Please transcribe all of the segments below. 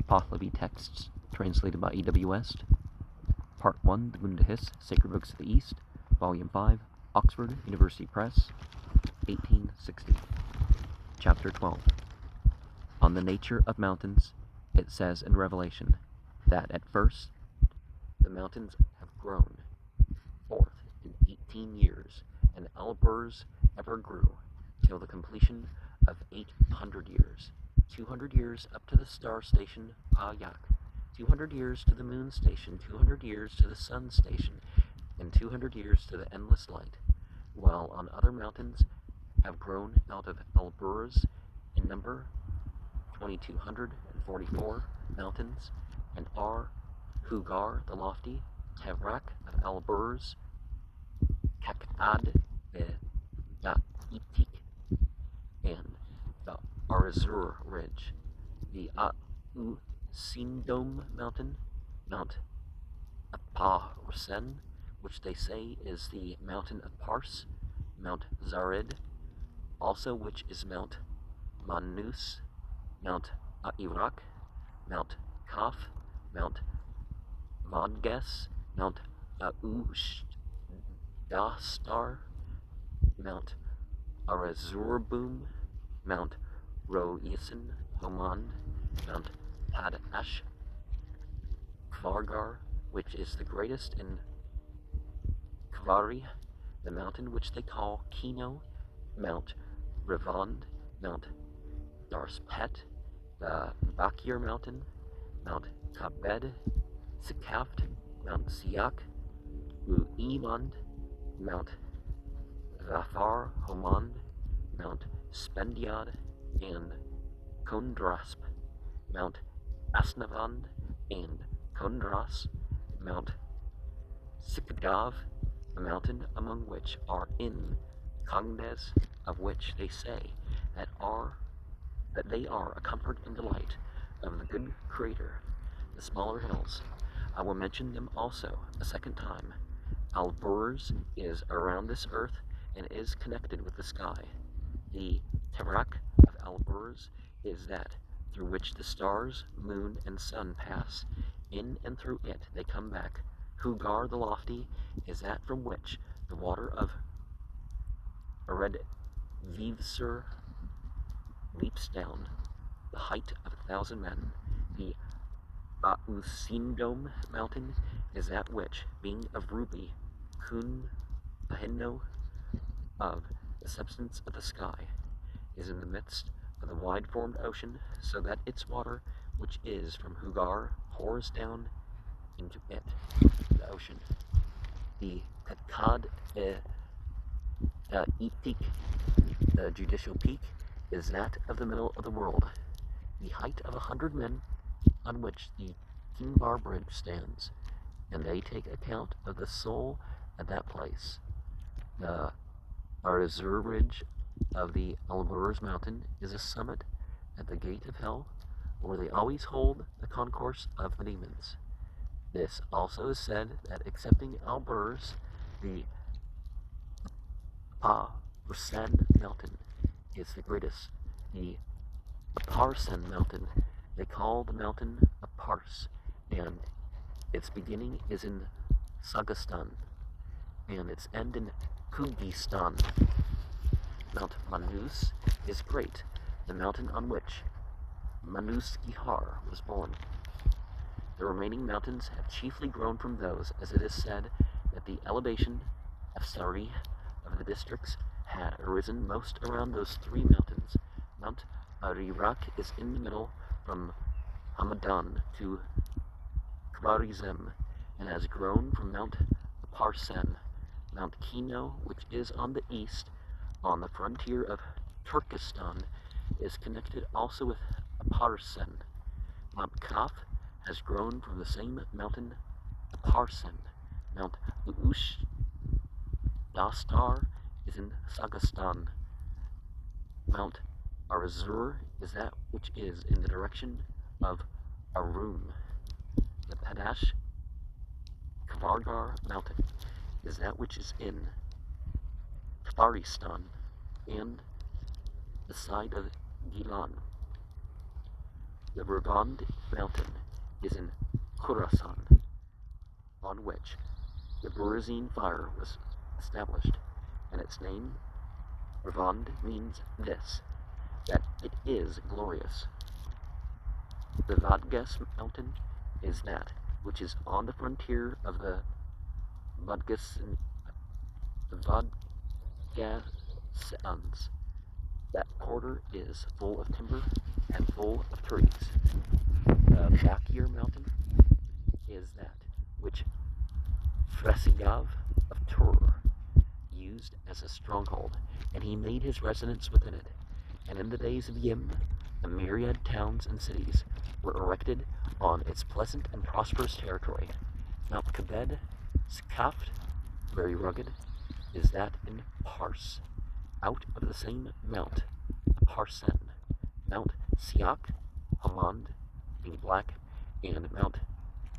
Pahlavi texts, translated by E.W. West. Part 1, The Bundahis, Sacred Books of the East, Volume 5, Oxford University Press, 1860. Chapter 12. On the nature of mountains, it says in Revelation that at first the mountains have grown forth in 18 years, and Elburz ever grew till the completion of 800 years. 200 years up to the star station Payak, 200 years to the moon station, 200 years to the sun station, and 200 years to the endless light, while on other mountains have grown out of Elburz in number 2,244 mountains, and are Hugar the lofty, Tevrak of Elburz, Kakad the Itik, and the Arazur Ridge, the Sindom Mountain, Mount Aparsen, which they say is the mountain of Pars, Mount Zarid, also which is Mount Manus, Mount Iraq, Mount Kaf, Mount Vodges, Mount Dastar, Mount Arazurbum, Mount Roisin Homand, Mount Padash, Kvargar, which is the greatest in Kvari, the mountain which they call Kino, Mount Rivand, Mount Darspet, the Bakir mountain, Mount Kabed, Sikaft, Mount Siak, Ruimand, Mount Zafar Homand, Mount Spendiad, and Kondrasp, Mount Asnavand, and Kondras, Mount Sikadav, a mountain among which are in Kangdes, of which they say that they are a comfort and delight of the good Creator. The smaller hills, I will mention them also a second time. Elburz is around this earth and is connected with the sky. The Tevrak of Elburz is that through which the stars, moon, and sun pass. In and through it they come back. Hugar the lofty is that from which the water of Ered Vivsur leaps down, the height of 1,000 men. The Usindom mountain is that which, being of ruby, Kun Ahino, of the substance of the sky, is in the midst of the wide-formed ocean, so that its water, which is from Hugar, pours down into it, the ocean. The Kakad Itik, the judicial peak, is that of the middle of the world, the height of 100 men, on which the Kingbar Bridge stands, and they take account of the soul at that place. The Arazur Ridge of the Elburz mountain is a summit at the gate of hell, where they always hold the concourse of the demons. This also is said that excepting Elburz, the Parsen mountain is the greatest. The Parsen mountain they call the mountain of Pars, and its beginning is in Sagastan, and its end in Kugistan. Mount Manus is great, the mountain on which Manus Gihar was born. The remaining mountains have chiefly grown from those, as it is said that the elevation of Sari of the districts had arisen most around those 3 mountains. Mount Arirak is in the middle from Hamadan to Kvarizem, and has grown from Mount Parsen. Mount Kino, which is on the east, on the frontier of Turkestan, is connected also with Parsen. Mount Kaf has grown from the same mountain Parsen. Mount Uush Dastar is in Sagastan. Mount Arazur is that which is in the direction of Arum. The Padash Kvargar mountain is that which is in Tvaristan and the side of Gilan. The Revand mountain is in Khorasan, on which the Burazine fire was established, and its name, Revand, means this, that it is glorious. The Vadgas mountain is that which is on the frontier of the Vadgasans. That quarter is full of timber and full of trees. The Bakir mountain is that which Fresigav of Tur used as a stronghold, and he made his residence within it. And in the days of Yim, a myriad towns and cities were erected on its pleasant and prosperous territory. Mount Kabed, Skaft, very rugged, is that in Pars. Out of the same mount, Parsen, Mount Siak, Hamand, being black, and Mount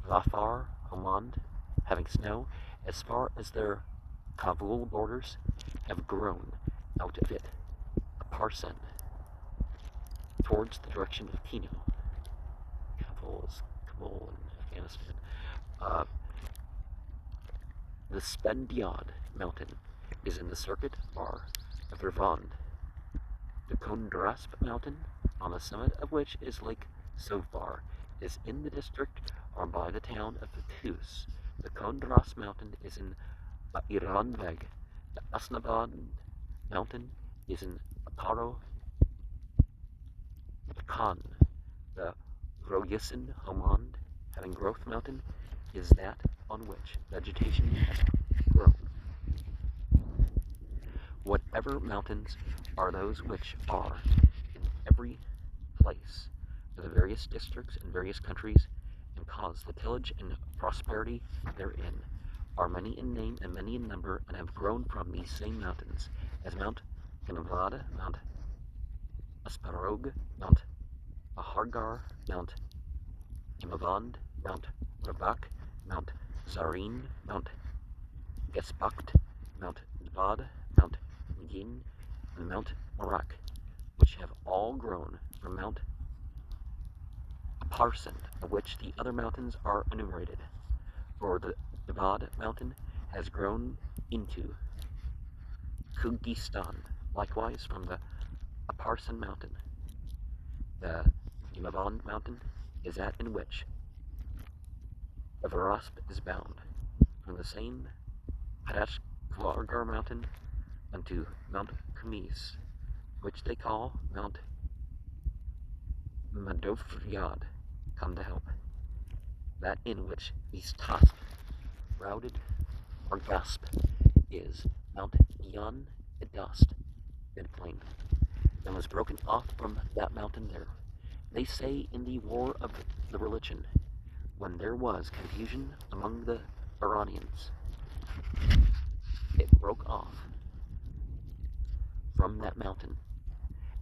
Vafar, Hamand, having snow, as far as their Kabul borders, have grown out of it, Parsen, towards the direction of Kino. Kabul is Kabul in Afghanistan. The Spendiad mountain is in the circuit bar of Revand. The Kondrasp mountain, on the summit of which is Lake Sofar, is in the district or by the town of Tus. The Kondras mountain is in Iranveg. The Asnabad mountain is in Aparo Khan. The Royasin Homand, having growth mountain, is that on which vegetation has grown. Whatever mountains are those which are in every place of the various districts and various countries, and cause the tillage and prosperity therein, are many in name and many in number, and have grown from these same mountains, as Mount Ganavada, Mount Asparog, Mount Ahargar, Mount Imavand, Mount Rabak, Mount Zarin, Mount Gespakt, Mount Dbad, Mount Ngin, and Mount Marak, which have all grown from Mount Parsen, of which the other mountains are enumerated. For the Dbad mountain has grown into Kyrgyzstan, likewise from the Aparsan mountain. The Imavand mountain is that in which Everasp is bound, from the same Padashkvargar mountain unto Mount Kamis, which they call Mount Madofriad, come to help. That in which these Tasp, routed, or Gasp, is Mount Yan Edast, mid-plain, and was broken off from that mountain there. They say in the war of the religion, when there was confusion among the Iranians, it broke off from that mountain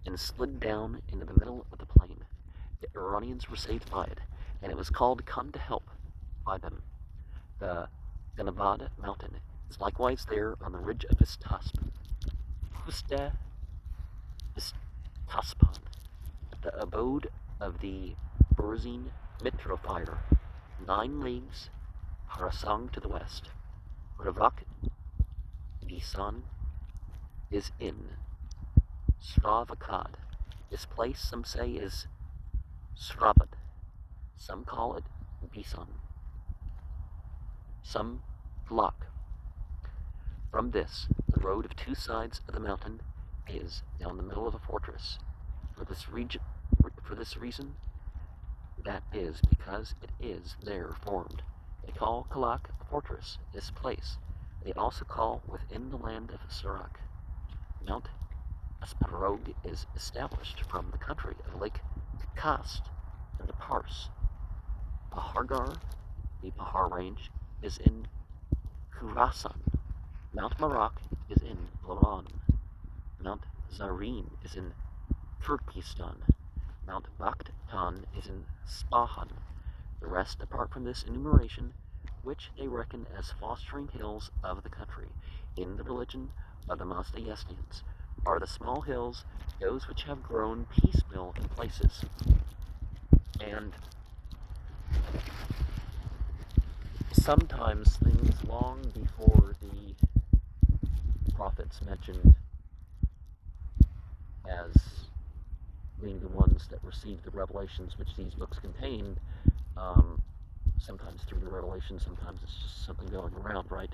and slid down into the middle of the plain. The Iranians were saved by it, and it was called Come to Help by them. The Ganavad mountain is likewise there on the ridge of Istasp. Huste Istaspan, the abode of the Burzine Mitro fire, 9 leagues, Harasang to the west. Ravak Visan is in Sravakad. This place some say is Sravad, some call it Visan, some Vlak. From this, the road of 2 sides of the mountain is down the middle of a fortress. For this reason, that is because it is there formed. They call Kalak a fortress, this place. They also call within the land of Sarak. Mount Asparog is established from the country of Lake Kast and the Pars. Pahargar, the Pahar range, is in Khurasan. Mount Marak is in Laman. Mount Zarin is in Turkestan. Mount Bakhtan is in Spahan. The rest, apart from this enumeration, which they reckon as fostering hills of the country, in the religion of the Mazdayestians, are the small hills, those which have grown piecemeal in places. sometimes things long before the prophets mentioned as being the ones that received the revelations which these books contained, sometimes through the revelation, sometimes it's just something going around, right?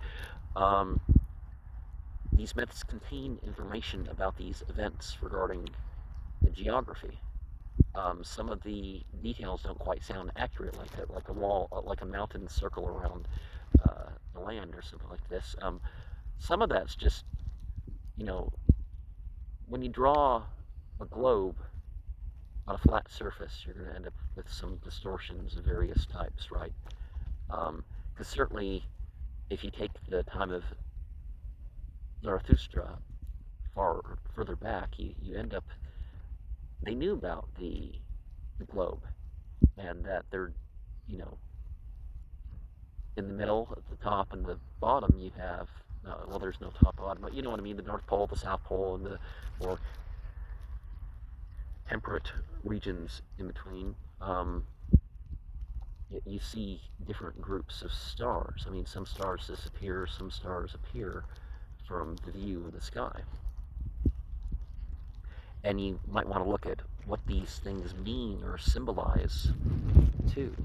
These myths contain information about these events regarding the geography. Some of the details don't quite sound accurate, like that, like a wall, like a mountain circle around the land or something like this. Some of that's just, you know, when you draw a globe on a flat surface, you're going to end up with some distortions of various types, right? Because certainly, if you take the time of Zarathustra further back, you end up, they knew about the globe, and that they're, you know, in the middle, at the top and the bottom, you have, well, there's no top bottom, but you know what I mean, the North Pole, the South Pole, and the more temperate regions in between. You see different groups of stars. I mean, some stars disappear, some stars appear from the view of the sky. And you might want to look at what these things mean or symbolize too.